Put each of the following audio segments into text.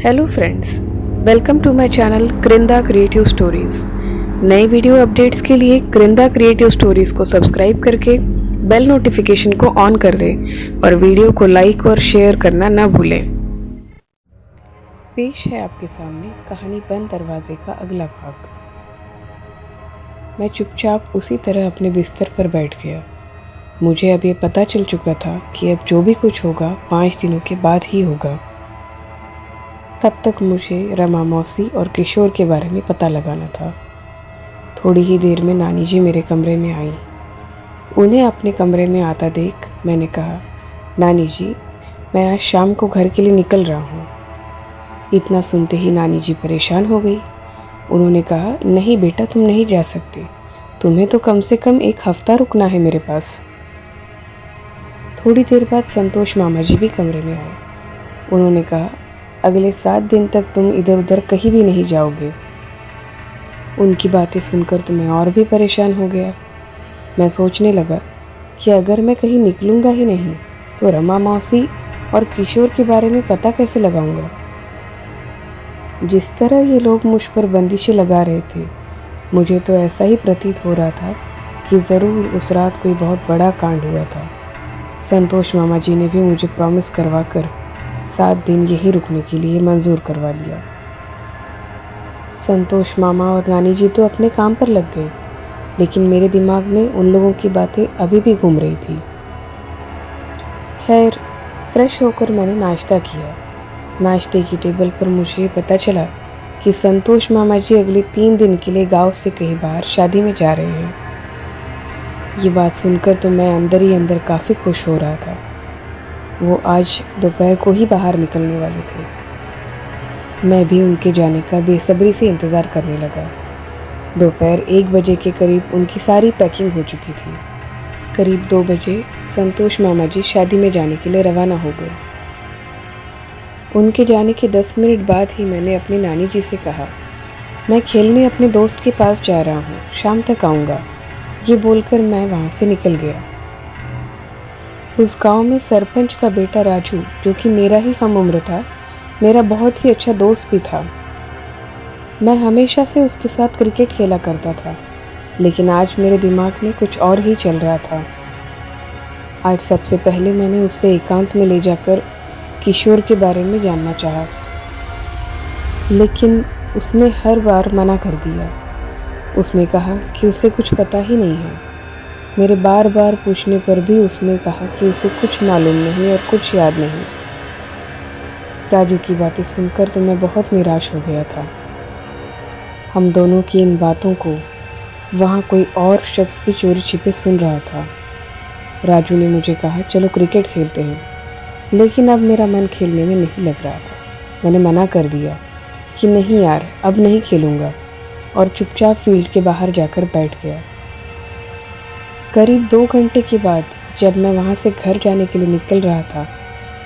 Hello friends, welcome to my channel क्रिंदा creative stories. नए video updates के लिए क्रिंदा क्रिएटिव स्टोरीज़ को सब्सक्राइब करके बेल नोटिफिकेशन को ऑन कर दें और वीडियो को लाइक और शेयर करना ना भूलें। पेश है आपके सामने कहानी बंद दरवाजे का अगला भाग। मैं चुपचाप उसी तरह अपने बिस्तर पर बैठ गया। मुझे अब ये पता चल चुका था कि अब जो भी कुछ होगा 5 दिनों के बाद ही होगा। तब तक मुझे रमा मौसी और किशोर के बारे में पता लगाना था। थोड़ी ही देर में नानी जी मेरे कमरे में आई। उन्हें अपने कमरे में आता देख मैंने कहा, नानी जी, मैं आज शाम को घर के लिए निकल रहा हूँ। इतना सुनते ही नानी जी परेशान हो गई। उन्होंने कहा, नहीं बेटा, तुम नहीं जा सकते। तुम्हें तो कम से कम 1 हफ्ता रुकना है मेरे पास। थोड़ी देर बाद संतोष मामा जी भी कमरे में आए। उन्होंने कहा, अगले 7 दिन तक तुम इधर उधर कहीं भी नहीं जाओगे। उनकी बातें सुनकर तो मैं और भी परेशान हो गया। मैं सोचने लगा कि अगर मैं कहीं निकलूँगा ही नहीं तो रमा मौसी और किशोर के बारे में पता कैसे लगाऊंगा। जिस तरह ये लोग मुझ पर बंदिशें लगा रहे थे, मुझे तो ऐसा ही प्रतीत हो रहा था कि ज़रूर उस रात कोई बहुत बड़ा कांड हुआ था। संतोष मामा जी ने भी मुझे प्रॉमिस करवा कर 7 दिन यहीं रुकने के लिए मंजूर करवा लिया। संतोष मामा और नानी जी तो अपने काम पर लग गए, लेकिन मेरे दिमाग में उन लोगों की बातें अभी भी घूम रही थी। खैर, फ्रेश होकर मैंने नाश्ता किया। नाश्ते की टेबल पर मुझे पता चला कि संतोष मामा जी अगले 3 दिन के लिए गांव से कहीं बाहर शादी में जा रहे हैं। ये बात सुनकर तो मैं अंदर ही अंदर काफ़ी खुश हो रहा था। वो आज दोपहर को ही बाहर निकलने वाले थे। मैं भी उनके जाने का बेसब्री से इंतज़ार करने लगा। दोपहर 1 बजे के करीब उनकी सारी पैकिंग हो चुकी थी। करीब 2 बजे संतोष मामा जी शादी में जाने के लिए रवाना हो गए। उनके जाने के 10 मिनट बाद ही मैंने अपनी नानी जी से कहा, मैं खेलने अपने दोस्त के पास जा रहा हूँ, शाम तक आऊँगा। ये बोलकर मैं वहाँ से निकल गया। उस गांव में सरपंच का बेटा राजू, जो कि मेरा ही हम उम्र था, मेरा बहुत ही अच्छा दोस्त भी था। मैं हमेशा से उसके साथ क्रिकेट खेला करता था, लेकिन आज मेरे दिमाग में कुछ और ही चल रहा था। आज सबसे पहले मैंने उससे एकांत में ले जाकर किशोर के बारे में जानना चाहा, लेकिन उसने हर बार मना कर दिया। उसने कहा कि उसे कुछ पता ही नहीं है। मेरे बार बार पूछने पर भी उसने कहा कि उसे कुछ मालूम नहीं और कुछ याद नहीं। राजू की बातें सुनकर तो मैं बहुत निराश हो गया था। हम दोनों की इन बातों को वहाँ कोई और शख्स भी चोरी छिपे सुन रहा था। राजू ने मुझे कहा, चलो क्रिकेट खेलते हैं, लेकिन अब मेरा मन खेलने में नहीं लग रहा था। मैंने मना कर दिया कि नहीं यार, अब नहीं खेलूँगा, और चुपचाप फील्ड के बाहर जाकर बैठ गया। करीब 2 घंटे के बाद जब मैं वहाँ से घर जाने के लिए निकल रहा था,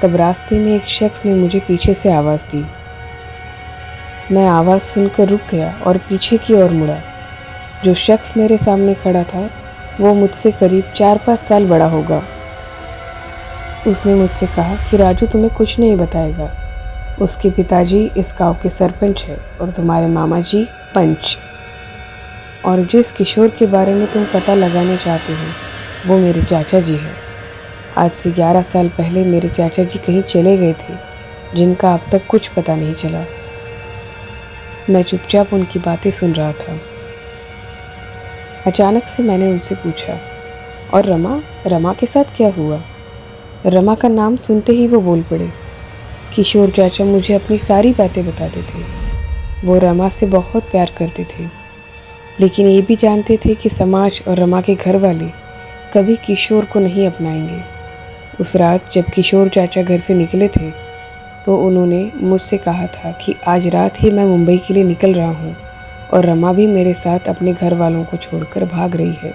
तब रास्ते में एक शख्स ने मुझे पीछे से आवाज़ दी। मैं आवाज़ सुनकर रुक गया और पीछे की ओर मुड़ा। जो शख्स मेरे सामने खड़ा था वो मुझसे करीब 4-5 साल बड़ा होगा। उसने मुझसे कहा कि राजू तुम्हें कुछ नहीं बताएगा। उसके पिताजी इस गाँव के सरपंच है और तुम्हारे मामा जी पंच। और जिस किशोर के बारे में तुम पता लगाने चाहते हो वो मेरे चाचा जी हैं। आज से 11 साल पहले मेरे चाचा जी कहीं चले गए थे, जिनका अब तक कुछ पता नहीं चला। मैं चुपचाप उनकी बातें सुन रहा था। अचानक से मैंने उनसे पूछा, और रमा के साथ क्या हुआ? रमा का नाम सुनते ही वो बोल पड़े। किशोर चाचा मुझे अपनी सारी बातें बताते थे। वो रमा से बहुत प्यार करते थे, लेकिन ये भी जानते थे कि समाज और रमा के घर वाले कभी किशोर को नहीं अपनाएंगे। उस रात जब किशोर चाचा घर से निकले थे तो उन्होंने मुझसे कहा था कि आज रात ही मैं मुंबई के लिए निकल रहा हूँ और रमा भी मेरे साथ अपने घर वालों को छोड़कर भाग रही है।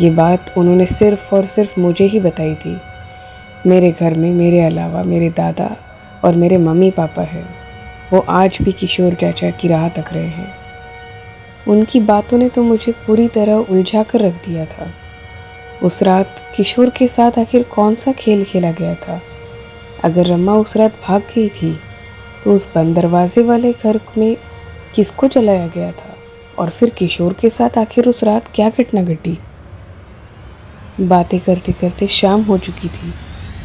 ये बात उन्होंने सिर्फ़ और सिर्फ मुझे ही बताई थी। मेरे घर में मेरे अलावा मेरे दादा और मेरे मम्मी पापा हैं। वो आज भी किशोर चाचा की राह तक रहे हैं। उनकी बातों ने तो मुझे पूरी तरह उलझा कर रख दिया था। उस रात किशोर के साथ आखिर कौन सा खेल खेला गया था? अगर रमा उस रात भाग गई थी तो उस बंद दरवाजे वाले घर में किसको जलाया गया था, और फिर किशोर के साथ आखिर उस रात क्या घटना घटी। बातें करते करते शाम हो चुकी थी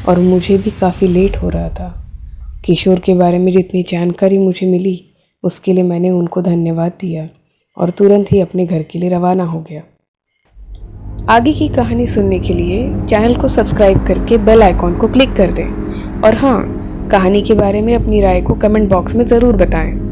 और मुझे भी काफ़ी लेट हो रहा था। किशोर के बारे में जितनी जानकारी मुझे मिली उसके लिए मैंने उनको धन्यवाद दिया और तुरंत ही अपने घर के लिए रवाना हो गया। आगे की कहानी सुनने के लिए चैनल को सब्सक्राइब करके बेल आइकॉन को क्लिक कर दें और हाँ, कहानी के बारे में अपनी राय को कमेंट बॉक्स में ज़रूर बताएं।